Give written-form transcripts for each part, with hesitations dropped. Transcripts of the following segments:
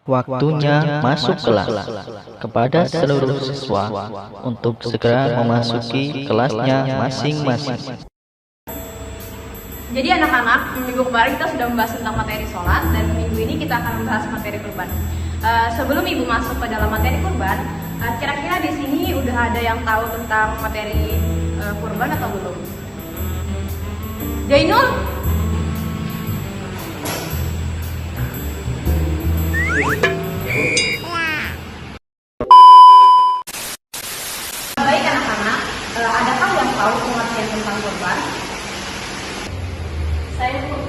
Waktunya masuk kelas. Kepada seluruh siswa untuk segera memasuki kelasnya masing-masing. Jadi anak-anak, minggu kemarin kita sudah membahas tentang materi sholat, dan minggu ini kita akan membahas materi kurban. Sebelum ibu masuk ke dalam materi kurban, kira-kira di sini udah ada yang tahu tentang materi kurban atau belum? Jainul? Baik anak-anak, adakah yang tahu pengertian tentang kurban? Saya pun.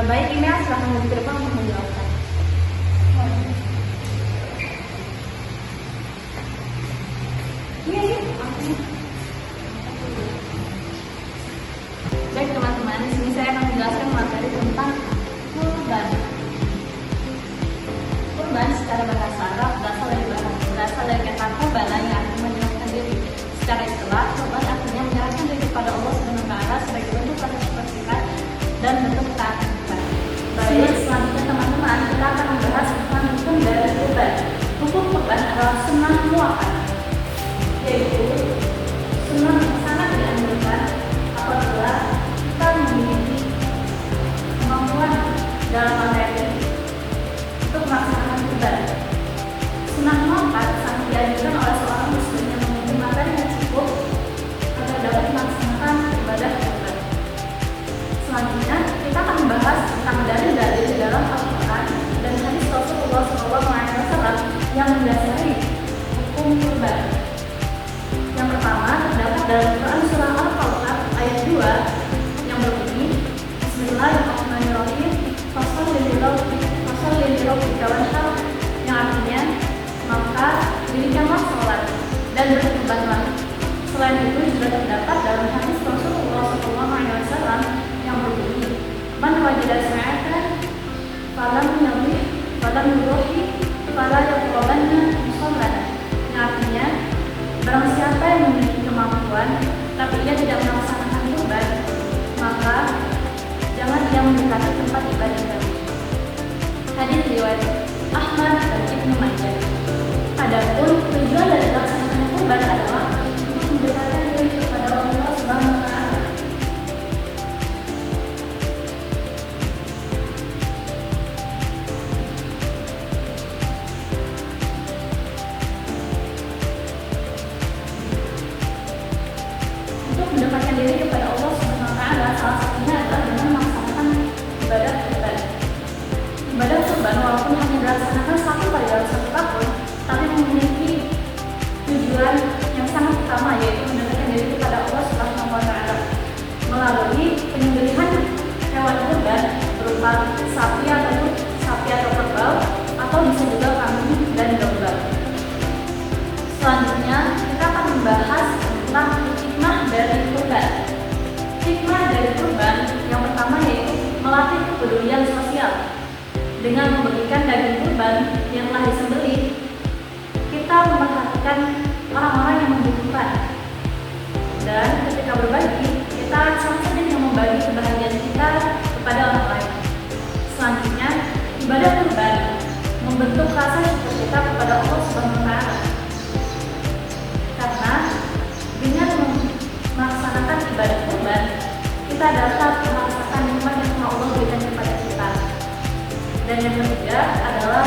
Baik, Imea, silahkan maju ke depan untuk menjelaskan. Iya. Baik teman-teman, di sini saya akan menjelaskan materi tentang kurban. Kurban secara bahasa Arab berasal dari kata qobala yang artinya menyerahkan diri. Secara istilah, kurban artinya menyerahkan diri kepada Allah Subhanahu wa Ta'ala sebagai bentuk rasa syukur dan bentuk ketaatan kita. Baik, selanjutnya teman-teman, kita akan membahas tentang hukum dari kurban. Hukum kurban adalah sunnah muakkad, yaitu sunnah yang sangat dianjurkan apabila kita memiliki kemampuan dalam materi untuk melaksanakan kurban. Sunnah muakkad sangat dianjurkan oleh seorang muslim yang memiliki materi yang cukup agar dapat melaksanakan ibadah kurban. Selanjutnya, kita akan membahas tentang dalil-dalil di dalam Al-Quran dan hadis Rasulullah SAW yang mendasari hukum kurban. Yang pertama, terdapat dalam Quran surah Al-Falaq ayat 2 yang berbunyi, Bismillahirrahmanirrahim, Fasholli lirabbika wanhar, yang artinya, maka dirikanlah sholat dan berkurbanlah. Selain itu juga terdapat dalam hadis Rasulullah SAW yang berbunyi, Man wajada sa'atan falam yadhih falam yudhi fala yaqrabanna musallana, yang artinya, barang siapa yang memiliki kemampuan tapi ia tidak melaksanakan kurban, maka jangan ia mendekati tempat ibadah kami. Hadis riwayat Ahmad dan Ibnu Majah. Adapun tujuan dari pelaksanaan kurban adalah untuk mendekatkan diri kepada Allah Subhanahu wa Ta'ala. Untuk mendekatkan diri kepada Allah Subhanahu wa Ta'ala, salah satunya adalah dengan melaksanakan ibadah kurban. Ibadah kurban walaupun hanya dilaksanakan satu kali dalam satu tahun, tapi memiliki tujuan yang sangat utama, yaitu mendekatkan diri kepada Allah Subhanahu wa Ta'ala melalui penyembelihan hewan kurban berupa sapi atau kerbau, atau bisa juga kambing dan domba. Selanjutnya, kita akan membahas tentang hikmah dari kurban. Hikmah dari kurban yang pertama yaitu melatih kepedulian sosial. Dengan memberikan daging kurban yang telah disembelih, kita memperhatikan orang-orang yang membutuhkan. Dan ketika berbagi, kita sama saja dengan membagi kebahagiaan kita kepada orang lain. Selanjutnya, ibadah kurban membentuk rasa syukur kita kepada Allah Subhanahu wa Ta'ala. Karena dengan melaksanakan ibadah kurban, kita dapat merasakan nikmat yang Allah berikan kepada kita. Dan yang ketiga adalah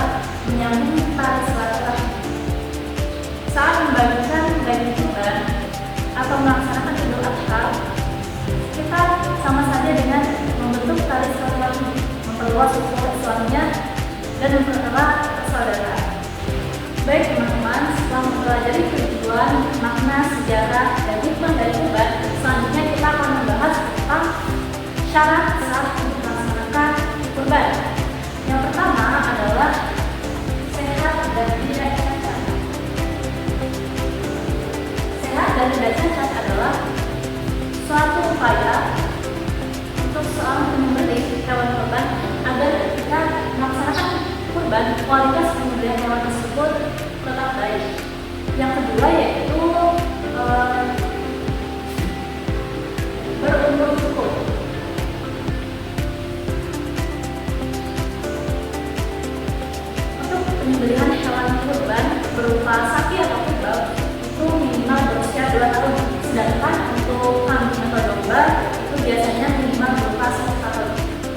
menyambung tali silaturahmi. Saat membagikan daging kurban atau melaksanakan Idul Adha, kita sama saja dengan membentuk tali silaturahmi, memperluas ukhuwah Islamnya dan mempererat persaudaraan. Baik teman-teman, setelah mempelajari tujuan, makna, sejarah, dan hikmah dari kurban, selanjutnya kita akan membahas tentang syarat sah untuk melaksanakan kurban. Yang pertama adalah sehat dan tidak cacat. Sehat dan tidak cacat adalah suatu upaya untuk seorang penyembelih hewan kurban agar ketika melaksanakan kurban, kualitas penyembelihan hewan tersebut tetap baik. Yang kedua yaitu berumur cukup. penyembelihan hewan kurban berupa sapi atau kerbau itu minimal berusia 2 tahun. Sedangkan untuk kambing atau domba itu biasanya minimal berupa 1 tahun.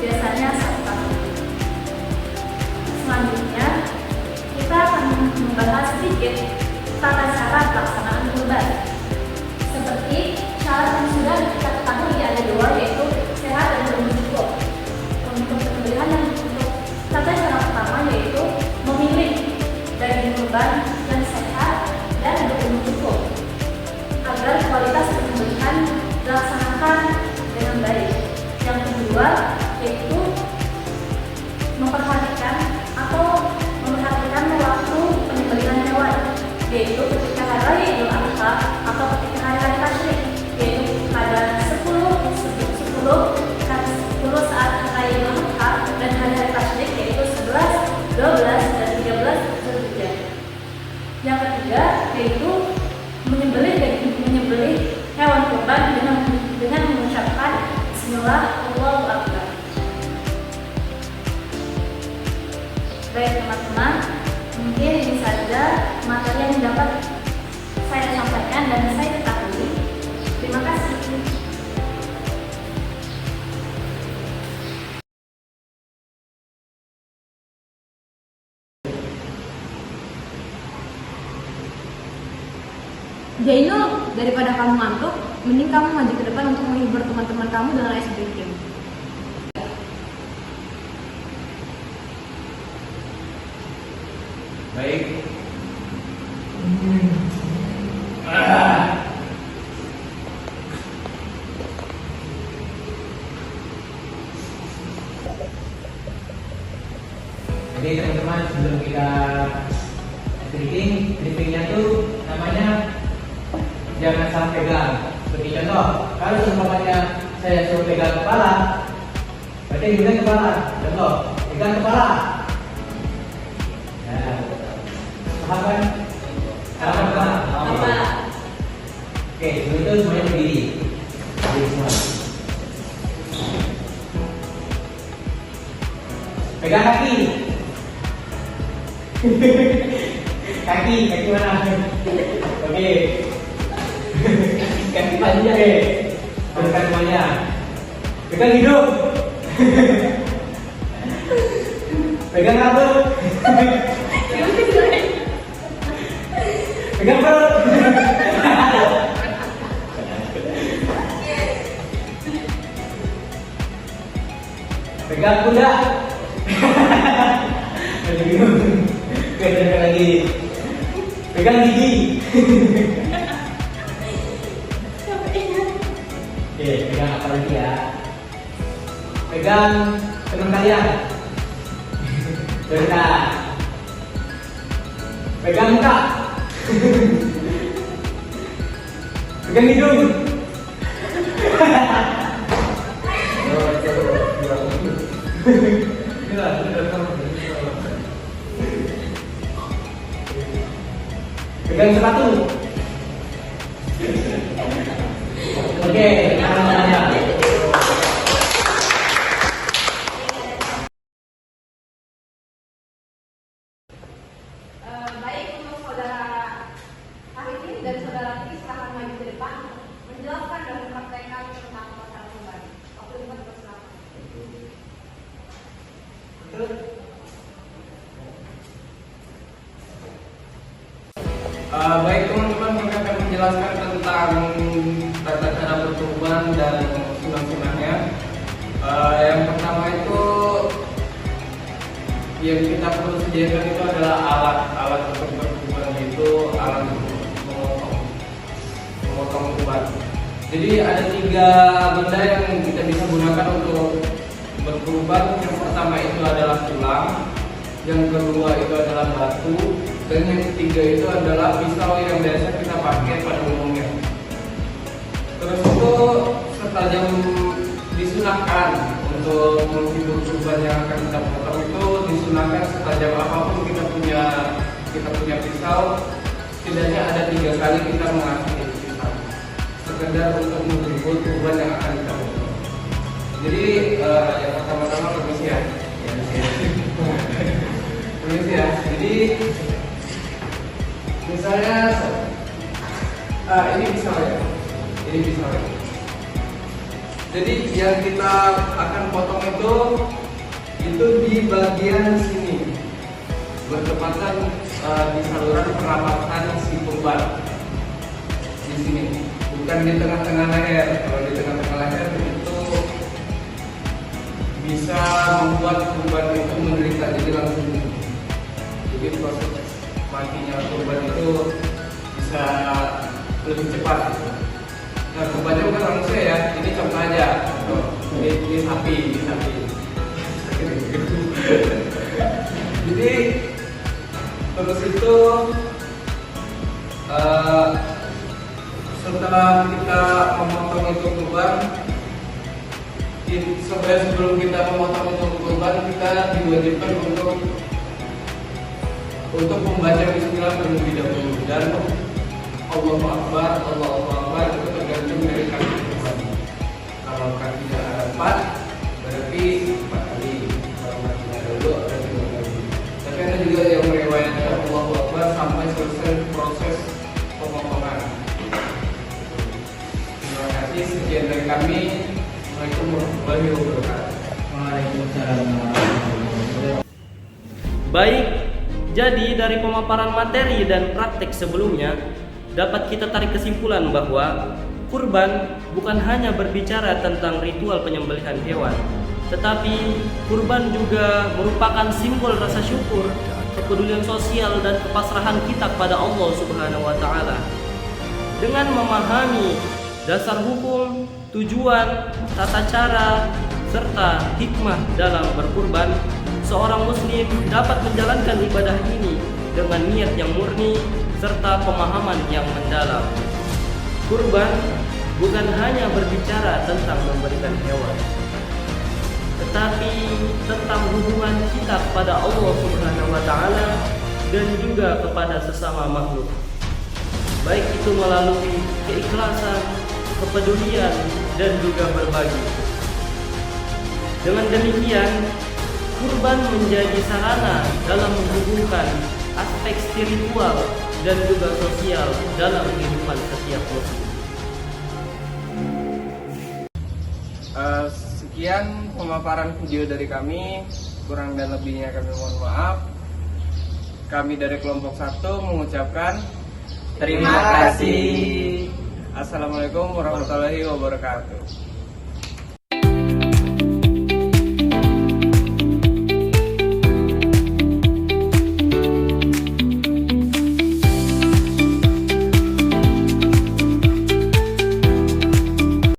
Biasanya 1 tahun. Selanjutnya kita akan membahas sedikit tata cara pelaksanaan kurban. Seperti syarat yang sudah kita ketahui ada 2, yaitu sehat dan berumur cukup. Untuk penyembelihan yang untuk tata cara pertama yaitu memilih daging kurban yang sehat dan berumur cukup agar kualitas penyembelihan dilaksanakan dengan baik. Yang kedua yaitu memperhatikan waktu penyembelihan hewan, yaitu ketika hari raya Idul Adha atau ketika hari raya Tasyrik, yaitu pada 10 saat hari raya Idul Adha dan hari Tasyrik, yaitu 11, 12 dan 13 Zulhijjah. Yang ketiga yaitu menyembelih hewan kurban dengan mengucapkan Bismillah Allahu Akbar. Baik teman-teman, mungkin ini saja materi yang dapat saya sampaikan dan saya ketahui. Terima kasih. Jainul, daripada kamu ngantuk, mending kamu maju ke depan untuk menghibur teman-teman kamu dengan ice breaking. Baik. Jadi teman-teman, sebelum kita briefingnya tuh namanya jangan salah pegang. Seperti contoh, kalau umpamanya saya suruh pegang kepala, berarti pegang kepala. Contoh, pegang kepala. Nah, paham kan? Apa? Oke, sebelum itu semuanya berdiri. Berdiri semua. Pegang kaki. Kaki mana? Oke. Kaki panjang deh. Pegang semuanya. Pegang hidung. Pegang rambut. Pegang perut. Pegang kuda. Ada bingung. Pegang lagi. Pegang gigi. Oke, pegang apa lagi ya? Pegang teman kalian. Bentar. Pegang muka. Pegang hidung. Pegang sepatu. Oke, Baik, untuk saudara Arifin dan saudara Kiki silahkan maju ke depan menjelaskan dan mempraktekkan tentang pelaksanaan kurban. Waktu itu dipersilakan. Baik teman-teman, kami akan menjelaskan tentang tata cara berkurban dan sunah-sunahnya. Yang pertama itu yang kita perlu sediakan itu adalah alat untuk berkurban, yaitu alat untuk memotong kurban. Jadi ada 3 benda yang kita bisa gunakan untuk berkurban. Yang pertama itu adalah tulang, yang kedua itu adalah batu, dan yang ketiga itu adalah pisau yang biasa kita pakai pada umumnya. Terus itu setajam disunahkan untuk menghibur kurban yang akan kita potong, itu disunahkan setajam apapun kita punya pisau, setidaknya ada 3 kali kita mengasih pisau, sekedar untuk menghibur kurban yang akan kita potong. Jadi yang pertama-tama permisi ya. Permisi ya. Jadi misalnya ini pisau. Jadi yang kita akan potong itu di bagian sini, bertepatan di saluran pernapasan si kurban di sini, bukan di tengah-tengah leher. Kalau di tengah-tengah leher itu bisa membuat kurban itu menderita, jadi langsung. Jadi proses matinya kurban itu bisa lebih cepat. Nah, kurbannya bukan manusia ya, ini contoh aja. Ini sapi. Jadi terus itu setelah kita memotong itu kurban, sebelum kita memotong itu kurban, kita diwajibkan untuk membaca bismillah terlebih dahulu, dan Allahu Akbar itu tergantung dari kaki kurban. Kalau kakinya ada 4, berarti 4 kali. Kalau kakinya ada 2, berarti 2 kali. Tapi ada juga yang meriwayatkan Allahu Akbar sampai selesai proses pemotongan. Terima kasih, sekian dari kami. Assalamualaikum warahmatullahi wabarakatuh. Waalaikumsalam warahmatullahi wabarakatuh. Baik, jadi dari pemaparan materi dan praktek sebelumnya dapat kita tarik kesimpulan bahwa kurban bukan hanya berbicara tentang ritual penyembelihan hewan, tetapi kurban juga merupakan simbol rasa syukur, kepedulian sosial, dan kepasrahan kita kepada Allah Subhanahu wa Ta'ala. Dengan memahami dasar hukum, tujuan, tata cara, serta hikmah dalam berkurban, seorang muslim dapat menjalankan ibadah ini dengan niat yang murni serta pemahaman yang mendalam. Kurban bukan hanya berbicara tentang memberikan hewan, tetapi tentang hubungan kita kepada Allah Subhanahu wa Ta'ala dan juga kepada sesama makhluk, baik itu melalui keikhlasan, kepedulian, dan juga berbagi. Dengan demikian, kurban menjadi sarana dalam menghubungkan aspek spiritual dan juga sosial dalam kehidupan setiap muslim. Sekian pemaparan video dari kami, kurang dan lebihnya kami mohon maaf. Kami dari kelompok 1 mengucapkan terima kasih. Assalamualaikum warahmatullahi wabarakatuh.